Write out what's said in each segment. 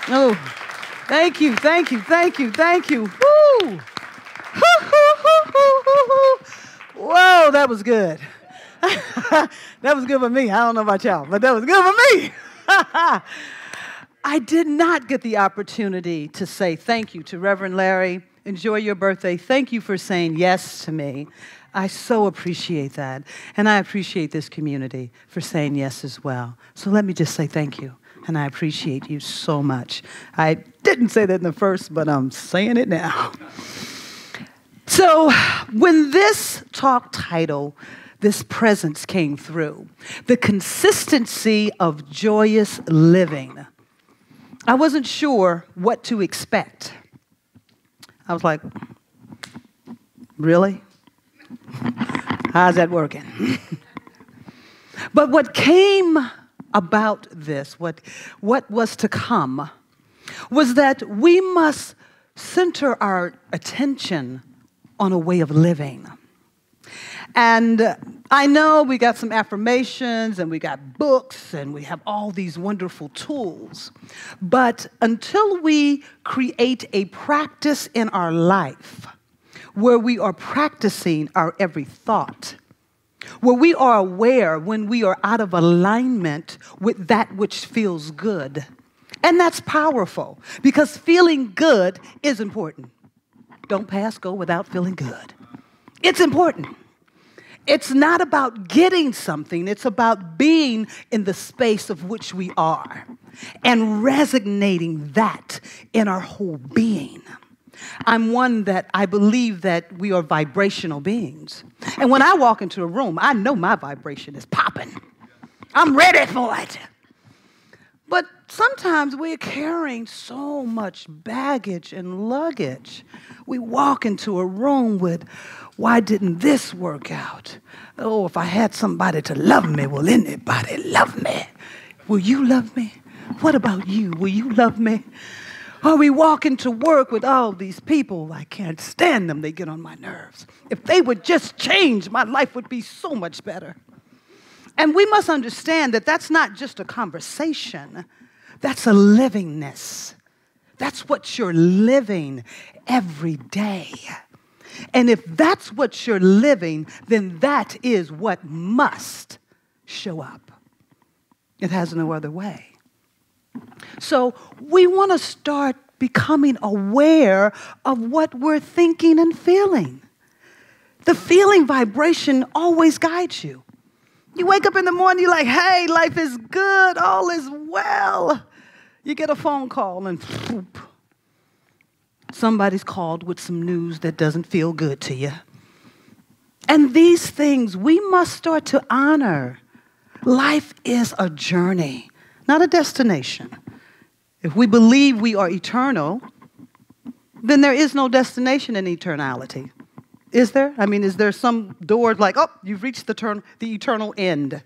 Oh, thank you, thank you, thank you, thank you. Woo! Whoa, that was good. That was good for me. I don't know about y'all, but that was good for me. I did not get the opportunity to say thank you to Reverend Larry. Enjoy your birthday. Thank you for saying yes to me. I so appreciate that. And I appreciate this community for saying yes as well. So let me just say thank you. And I appreciate you so much. I didn't say that in the first, but I'm saying it now. So when this talk title, this presence came through, the consistency of joyous living, I wasn't sure what to expect. I was like, really? How's that working? But what came about this, what was to come, was that we must center our attention on a way of living. And I know we got some affirmations and we got books and we have all these wonderful tools. But until we create a practice in our life where we are practicing our every thought, where we are aware when we are out of alignment with that which feels good. And that's powerful because feeling good is important. Don't pass go without feeling good. It's important. It's not about getting something. It's about being in the space of which we are and resonating that in our whole being. I'm one that I believe that we are vibrational beings. And when I walk into a room, I know my vibration is popping. I'm ready for it. But sometimes we're carrying so much baggage and luggage. We walk into a room with, why didn't this work out? Oh, if I had somebody to love me, will anybody love me? Will you love me? What about you? Will you love me? Or we walk into work with all these people, I can't stand them, they get on my nerves. If they would just change, my life would be so much better. And we must understand that that's not just a conversation, that's a livingness. That's what you're living every day. And if that's what you're living, then that is what must show up. It has no other way. So we want to start becoming aware of what we're thinking and feeling. The feeling vibration always guides you. You wake up in the morning, you're like, hey, life is good, all is well. You get a phone call and whoop, somebody's called with some news that doesn't feel good to you. And these things we must start to honor. Life is a journey, not a destination. If we believe we are eternal, then there is no destination in eternality. Is there? I mean, is there some door like, oh, you've reached the eternal end?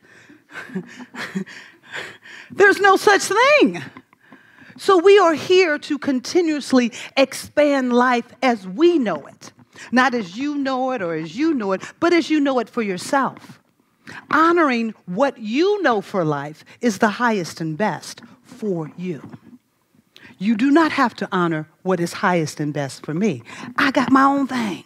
There's no such thing. So we are here to continuously expand life as we know it. Not as you know it or as you know it, but as you know it for yourself. Honoring what you know for life is the highest and best for you. You do not have to honor what is highest and best for me. I got my own thing.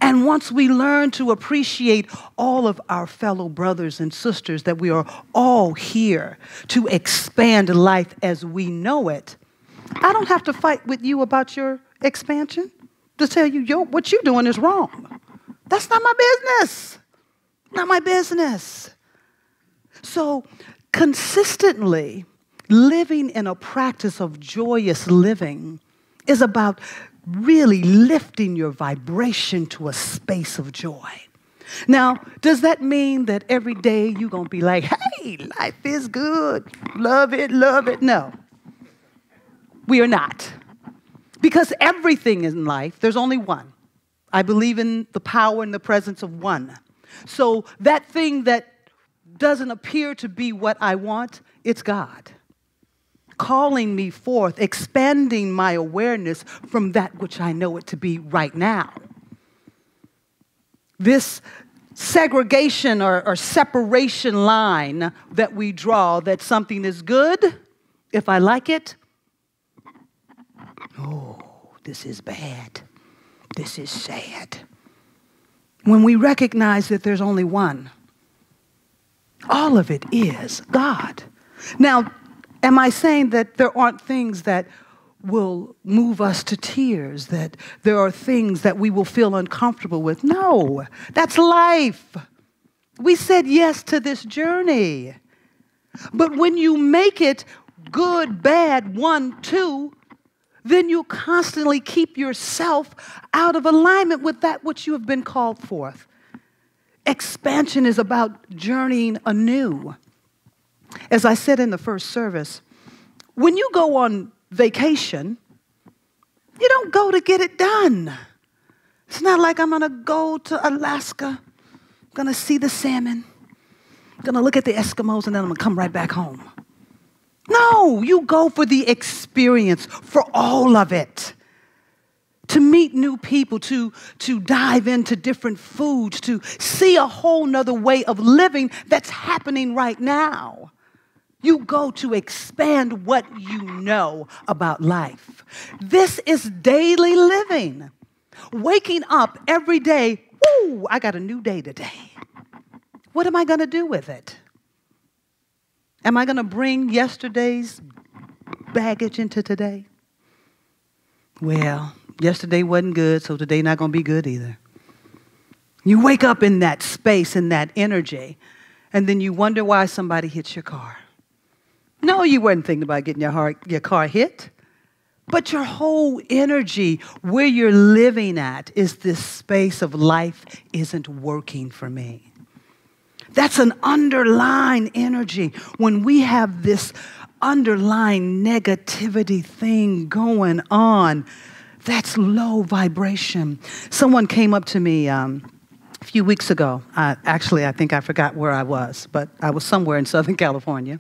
And once we learn to appreciate all of our fellow brothers and sisters, that we are all here to expand life as we know it, I don't have to fight with you about your expansion to tell you, what you're doing is wrong. That's not my business. Not my business. So consistently living in a practice of joyous living is about really lifting your vibration to a space of joy. Now, does that mean that every day you're going to be like, hey, life is good, love it, love it? No, we are not. Because everything in life, there's only one. I believe in the power and the presence of one. So that thing that doesn't appear to be what I want, it's God calling me forth, expanding my awareness from that which I know it to be right now. This segregation or separation line that we draw, that something is good if I like it, this is bad. This is sad. When we recognize that there's only one, all of it is God. Now, am I saying that there aren't things that will move us to tears, that there are things that we will feel uncomfortable with? No, that's life. We said yes to this journey. But when you make it good, bad, 1, 2, then you constantly keep yourself out of alignment with that which you have been called forth. Expansion is about journeying anew. As I said in the first service, when you go on vacation, you don't go to get it done. It's not like I'm going to go to Alaska, going to see the salmon, going to look at the Eskimos, and then I'm going to come right back home. No, you go for the experience, for all of it. To meet new people, to dive into different foods, to see a whole nother way of living that's happening right now. You go to expand what you know about life. This is daily living. Waking up every day, woo, I got a new day today. What am I going to do with it? Am I going to bring yesterday's baggage into today? Well, yesterday wasn't good, so today not going to be good either. You wake up in that space, in that energy, and then you wonder why somebody hits your car. No, you weren't thinking about getting your car hit. But your whole energy, where you're living at, is this space of life isn't working for me. That's an underlying energy. When we have this underlying negativity thing going on, that's low vibration. Someone came up to me a few weeks ago. Actually, I think I forgot where I was, but I was somewhere in Southern California.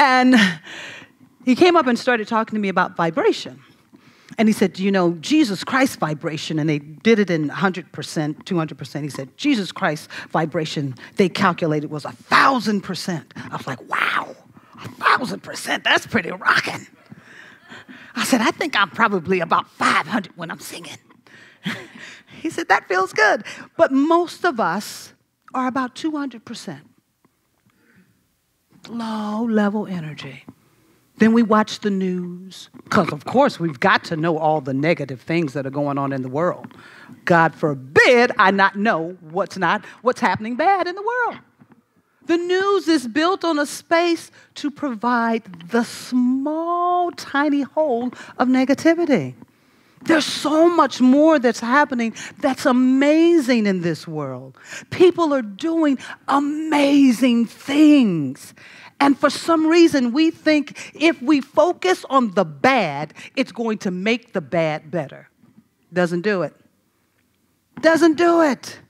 And he came up and started talking to me about vibration. And he said, you know, Jesus Christ vibration, and they did it in 100%, 200%. He said, Jesus Christ vibration, they calculated was 1,000%. I was like, wow, 1,000%, that's pretty rocking. I said, I think I'm probably about 500 when I'm singing. He said, that feels good. But most of us are about 200%. Low-level energy. Then we watch the news, because of course we've got to know all the negative things that are going on in the world. God forbid I not know what's happening bad in the world. The news is built on a space to provide the small, tiny hole of negativity. There's so much more that's happening that's amazing in this world. People are doing amazing things. And for some reason, we think if we focus on the bad, it's going to make the bad better. Doesn't do it. Doesn't do it.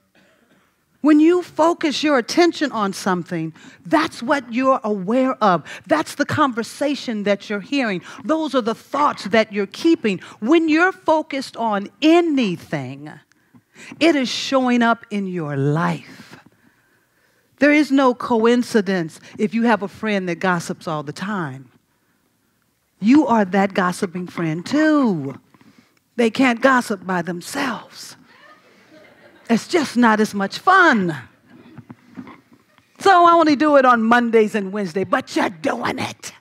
When you focus your attention on something, that's what you're aware of. That's the conversation that you're hearing. Those are the thoughts that you're keeping. When you're focused on anything, it is showing up in your life. There is no coincidence if you have a friend that gossips all the time. You are that gossiping friend too. They can't gossip by themselves. It's just not as much fun. So I only do it on Mondays and Wednesdays, but you're doing it.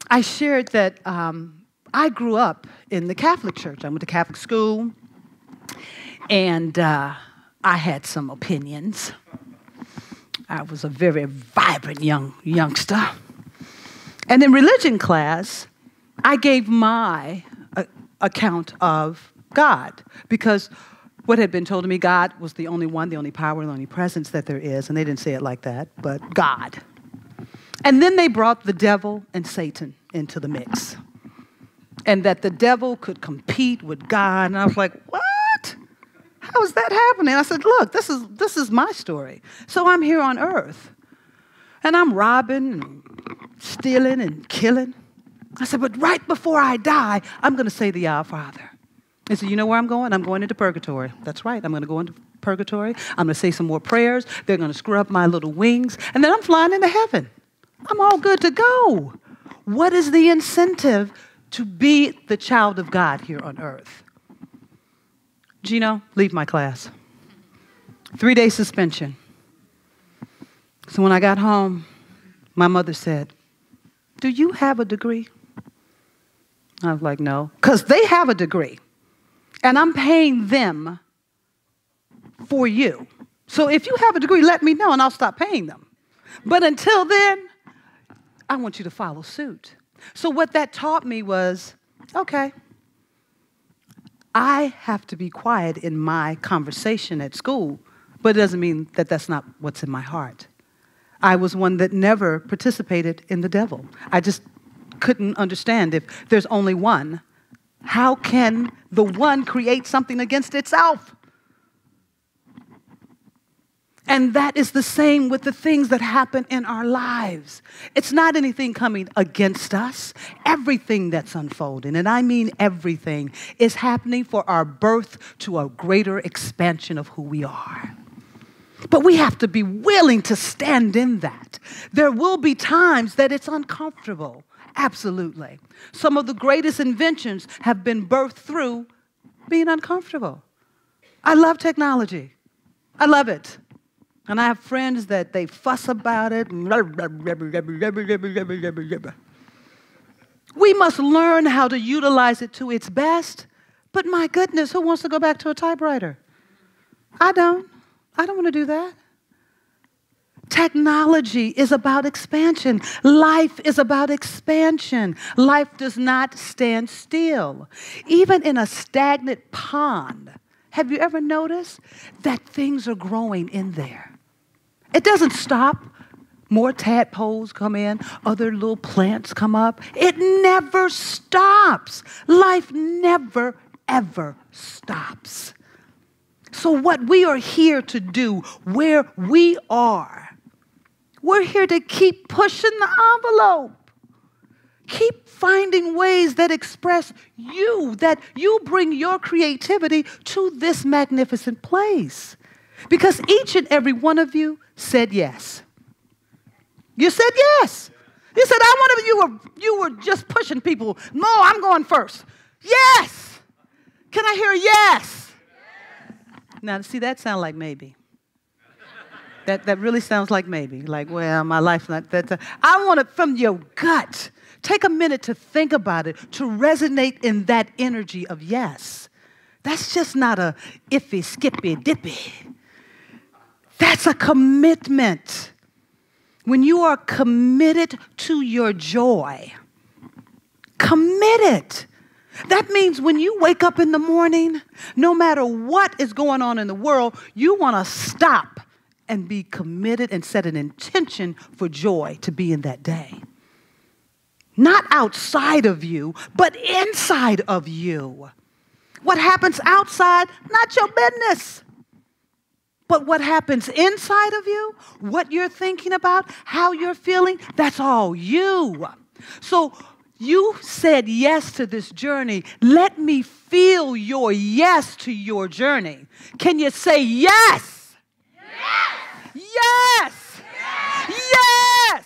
I shared that I grew up in the Catholic Church. I went to Catholic school, and I had some opinions. I was a very vibrant youngster. And in religion class, I gave my account of God, because what had been told to me, God was the only one, the only power, the only presence that there is. And they didn't say it like that, but God. And then they brought the devil and Satan into the mix. And that the devil could compete with God. And I was like, what? How is that happening? I said, look, this is my story. So I'm here on earth. And I'm robbing and stealing and killing. I said, but right before I die, I'm going to say the Our Father. He said, you know where I'm going? I'm going into purgatory. That's right. I'm going to go into purgatory. I'm going to say some more prayers. They're going to screw up my little wings. And then I'm flying into heaven. I'm all good to go. What is the incentive to be the child of God here on earth. Gino, leave my class. 3-day suspension. So when I got home, my mother said, "Do you have a degree?" I was like, "No," because they have a degree, and I'm paying them for you. So if you have a degree, let me know, and I'll stop paying them. But until then, I want you to follow suit. So what that taught me was, okay, I have to be quiet in my conversation at school, but it doesn't mean that that's not what's in my heart. I was one that never participated in the devil. I just couldn't understand if there's only one. How can the one create something against itself? And that is the same with the things that happen in our lives. It's not anything coming against us. Everything that's unfolding, and I mean everything, is happening for our birth to a greater expansion of who we are. But we have to be willing to stand in that. There will be times that it's uncomfortable. Absolutely. Some of the greatest inventions have been birthed through being uncomfortable. I love technology. I love it. And I have friends that they fuss about it. We must learn how to utilize it to its best. But my goodness, who wants to go back to a typewriter? I don't. I don't want to do that. Technology is about expansion. Life is about expansion. Life does not stand still. Even in a stagnant pond, have you ever noticed that things are growing in there? It doesn't stop. More tadpoles come in, other little plants come up. It never stops. Life never, ever stops. So what we are here to do, where we are, we're here to keep pushing the envelope. Keep finding ways that express you, that you bring your creativity to this magnificent place. Because each and every one of you said yes. You said yes. You said, I want to, you were just pushing people. No, I'm going first. Yes. Can I hear a yes? Now, see, that sounds like maybe. That really sounds like maybe. Like, well, my life's not that. I want it from your gut. Take a minute to think about it, to resonate in that energy of yes. That's just not a iffy, skippy, dippy. That's a commitment. When you are committed to your joy, committed. That means when you wake up in the morning, no matter what is going on in the world, you want to stop and be committed and set an intention for joy to be in that day. Not outside of you, but inside of you. What happens outside, not your business. But what happens inside of you, what you're thinking about, how you're feeling, that's all you. So you said yes to this journey. Let me feel your yes to your journey. Can you say yes? Yes! Yes! Yes! Yes!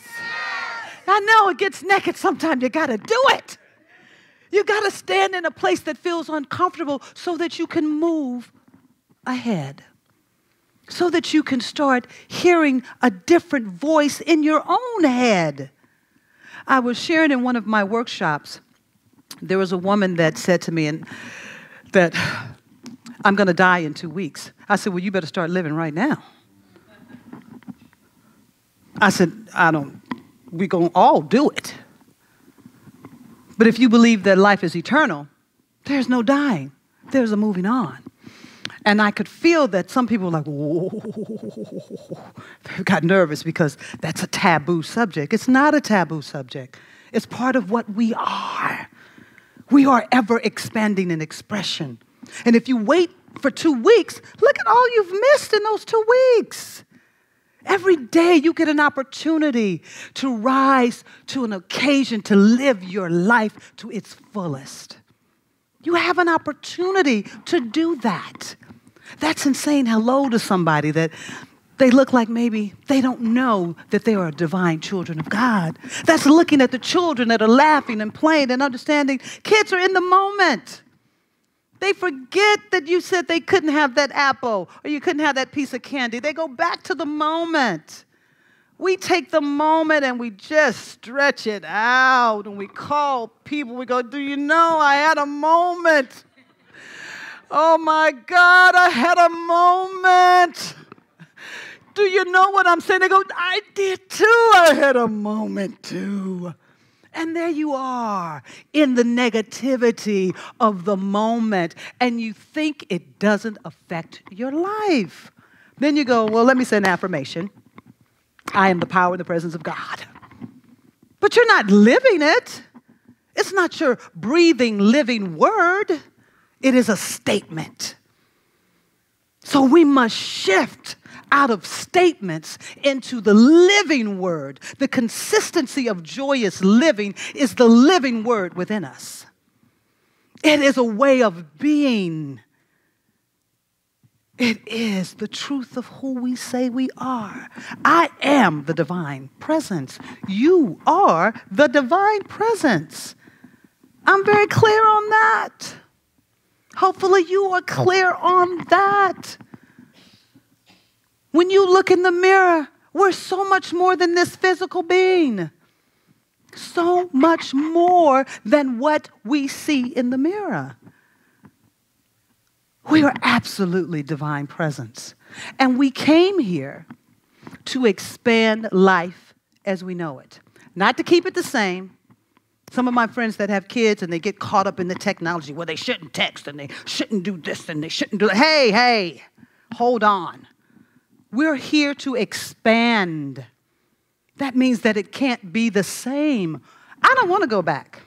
I know it gets naked sometimes. You got to do it. You got to stand in a place that feels uncomfortable so that you can move ahead. So that you can start hearing a different voice in your own head. I was sharing in one of my workshops, there was a woman that said to me that I'm going to die in 2 weeks. I said, well, you better start living right now. I said, we're going to all do it. But if you believe that life is eternal, there's no dying. There's a moving on. And I could feel that some people were like, whoa, they got nervous because that's a taboo subject. It's not a taboo subject. It's part of what we are. We are ever expanding in expression. And if you wait for 2 weeks, look at all you've missed in those 2 weeks. Every day you get an opportunity to rise to an occasion to live your life to its fullest. You have an opportunity to do that. That's in saying hello to somebody that They look like maybe they don't know that they are divine children of God. That's looking at the children that are laughing and playing and understanding. Kids are in the moment. They forget that you said they couldn't have that apple or you couldn't have that piece of candy. They go back to the moment. We take the moment and we just stretch it out and we call people. We go, do you know I had a moment? Oh my God, I had a moment. Do you know what I'm saying? They go, I did too. I had a moment too. And there you are in the negativity of the moment, and you think it doesn't affect your life. Then you go, well, let me say an affirmation. I am the power and the presence of God. But you're not living it. It's not your breathing, living word. It is a statement. So we must shift out of statements into the living word. The consistency of joyous living is the living word within us. It is a way of being. It is the truth of who we say we are. I am the divine presence. You are the divine presence. I'm very clear on that. Hopefully you are clear on that. When you look in the mirror, we're so much more than this physical being. So much more than what we see in the mirror. We are absolutely divine presence. And we came here to expand life as we know it. Not to keep it the same. Some of my friends that have kids and they get caught up in the technology where they shouldn't text and they shouldn't do this and they shouldn't do that. Hey, hold on. We're here to expand. That means that it can't be the same. I don't want to go back.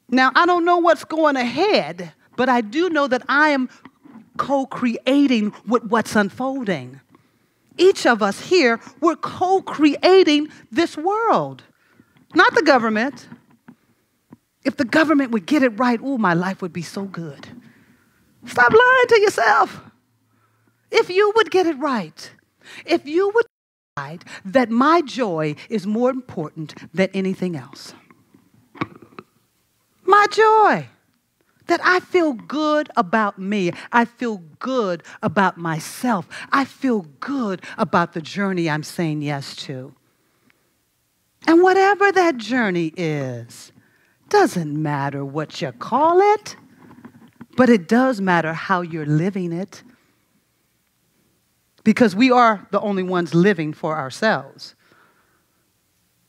Now, I don't know what's going ahead, but I do know that I am co-creating with what's unfolding. Each of us here, we're co-creating this world, not the government. If the government would get it right, my life would be so good. Stop lying to yourself. If you would get it right, if you would decide that my joy is more important than anything else. My joy, that I feel good about me. I feel good about myself. I feel good about the journey I'm saying yes to. And whatever that journey is, doesn't matter what you call it, but it does matter how you're living it. Because we are the only ones living for ourselves.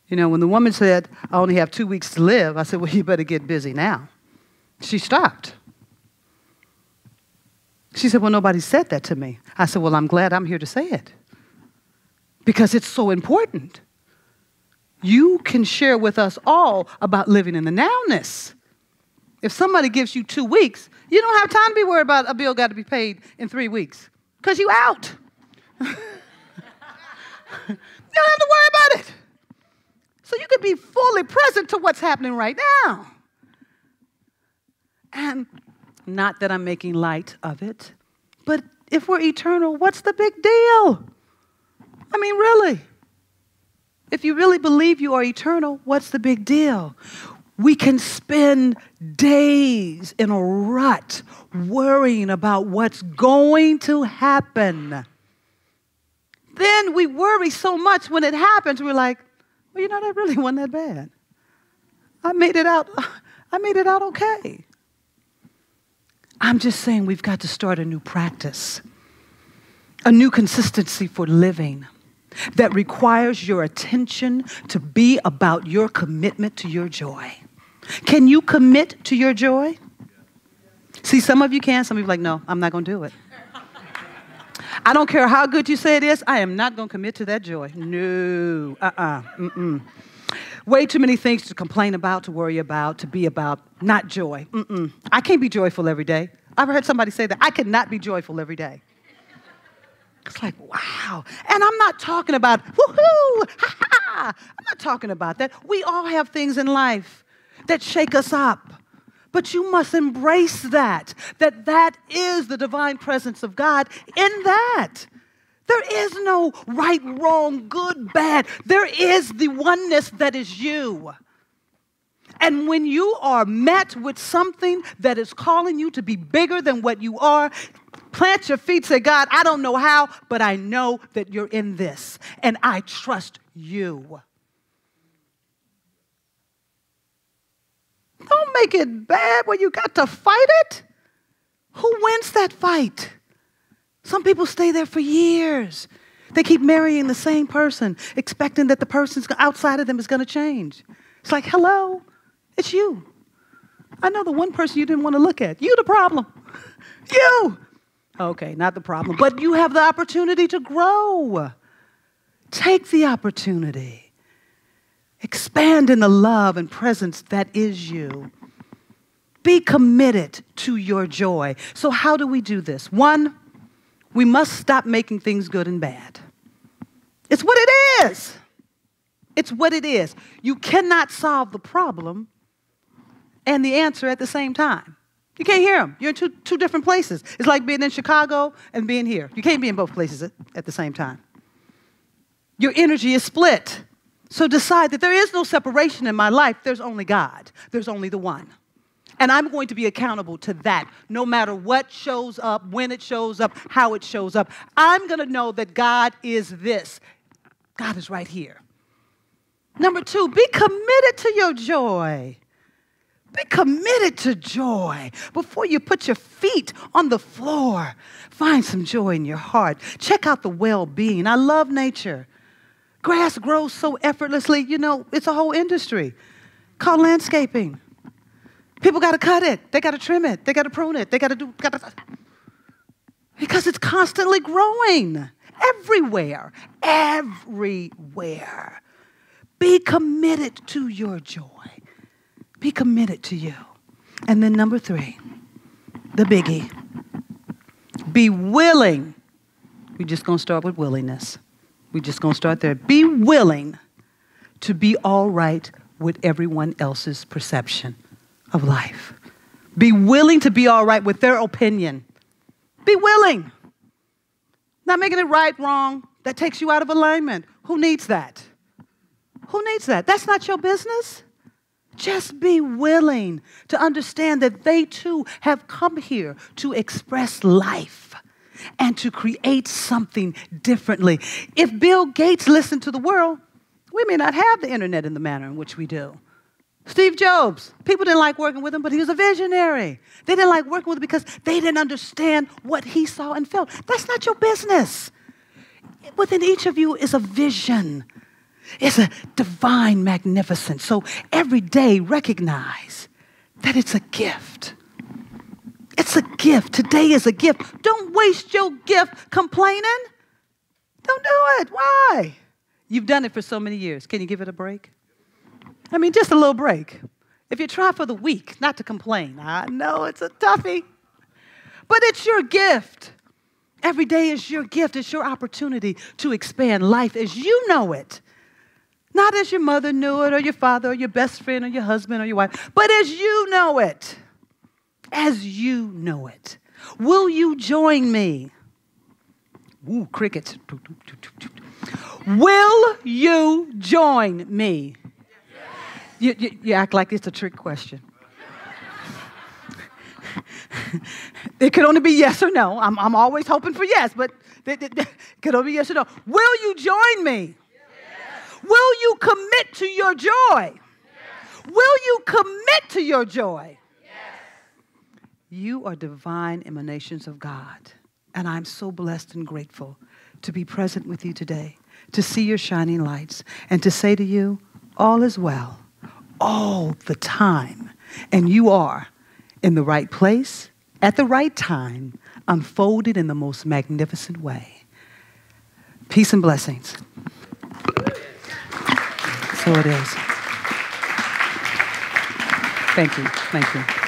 You know, when the woman said, I only have 2 weeks to live, I said, well, you better get busy now. She stopped. She said, well, nobody said that to me. I said, well, I'm glad I'm here to say it. Because it's so important. You can share with us all about living in the nowness. If somebody gives you 2 weeks, you don't have time to be worried about a bill got to be paid in 3 weeks. Because you out. You don't have to worry about it. So you can be fully present to what's happening right now. And not that I'm making light of it, but if we're eternal, what's the big deal? I mean, really. If you really believe you are eternal, what's the big deal? We can spend days in a rut worrying about what's going to happen. Then we worry so much when it happens, we're like, well, you know, that really wasn't that bad. I made it out okay. I'm just saying we've got to start a new practice, a new consistency for living that requires your attention to be about your commitment to your joy. Can you commit to your joy? See, some of you can, some of you are like, no, I'm not going to do it. I don't care how good you say it is, I am not going to commit to that joy. No, Way too many things to complain about, to worry about, to be about, not joy. I can't be joyful every day. I've heard somebody say that. I cannot be joyful every day. It's like, wow. And I'm not talking about, woohoo, ha ha. I'm not talking about that. We all have things in life that shake us up. But you must embrace that is the divine presence of God in that. There is no right, wrong, good, bad. There is the oneness that is you. And when you are met with something that is calling you to be bigger than what you are, plant your feet, say, God, I don't know how, but I know that you're in this, and I trust you. Don't make it bad when you got to fight it. Who wins that fight? Some people stay there for years. They keep marrying the same person, expecting that the person outside of them is going to change. It's like, hello, it's you. I know the one person you didn't want to look at. You the problem. You. Okay, not the problem, but you have the opportunity to grow. Take the opportunity. Expand in the love and presence that is you. Be committed to your joy. So how do we do this? One, we must stop making things good and bad. It's what it is. It's what it is. You cannot solve the problem and the answer at the same time. You can't hear them. You're in two different places. It's like being in Chicago and being here. You can't be in both places at the same time. Your energy is split. So decide that there is no separation in my life. There's only God. There's only the one. And I'm going to be accountable to that no matter what shows up, when it shows up, how it shows up. I'm going to know that God is this. God is right here. Number two, be committed to your joy. Be committed to joy. Before you put your feet on the floor, find some joy in your heart. Check out the well-being. I love nature. Grass grows so effortlessly. You know, it's a whole industry called landscaping. People got to cut it. They got to trim it. They got to prune it. They got to do, because it's constantly growing everywhere, everywhere. Be committed to your joy. Be committed to you. And then number three, the biggie. Be willing. We're just going to start with willingness. We're just going to start there. Be willing to be all right with everyone else's perception of life. Be willing to be all right with their opinion. Be willing. Not making it right, wrong. That takes you out of alignment. Who needs that? Who needs that? That's not your business. Just be willing to understand that they too have come here to express life and to create something differently. If Bill Gates listened to the world, we may not have the internet in the manner in which we do. Steve Jobs, people didn't like working with him, but he was a visionary. They didn't like working with him because they didn't understand what he saw and felt. That's not your business. Within each of you is a vision. It's a divine magnificence. So every day recognize that it's a gift. It's a gift. Today is a gift. Don't waste your gift complaining. Don't do it. Why? You've done it for so many years. Can you give it a break? I mean, just a little break. If you try for the week not to complain, I know it's a toughie, but it's your gift. Every day is your gift. It's your opportunity to expand life as you know it. Not as your mother knew it or your father or your best friend or your husband or your wife, but as you know it. As you know it. Will you join me? Ooh, crickets. Will you join me? You act like it's a trick question. It could only be yes or no. I'm always hoping for yes, but it could only be yes or no. Will you join me? Yes. Will you commit to your joy? Yes. Will you commit to your joy? Yes. You are divine emanations of God, and I'm so blessed and grateful to be present with you today, to see your shining lights, and to say to you, all is well. All the time. And you are in the right place, at the right time, unfolded in the most magnificent way. Peace and blessings. So it is. Thank you. Thank you.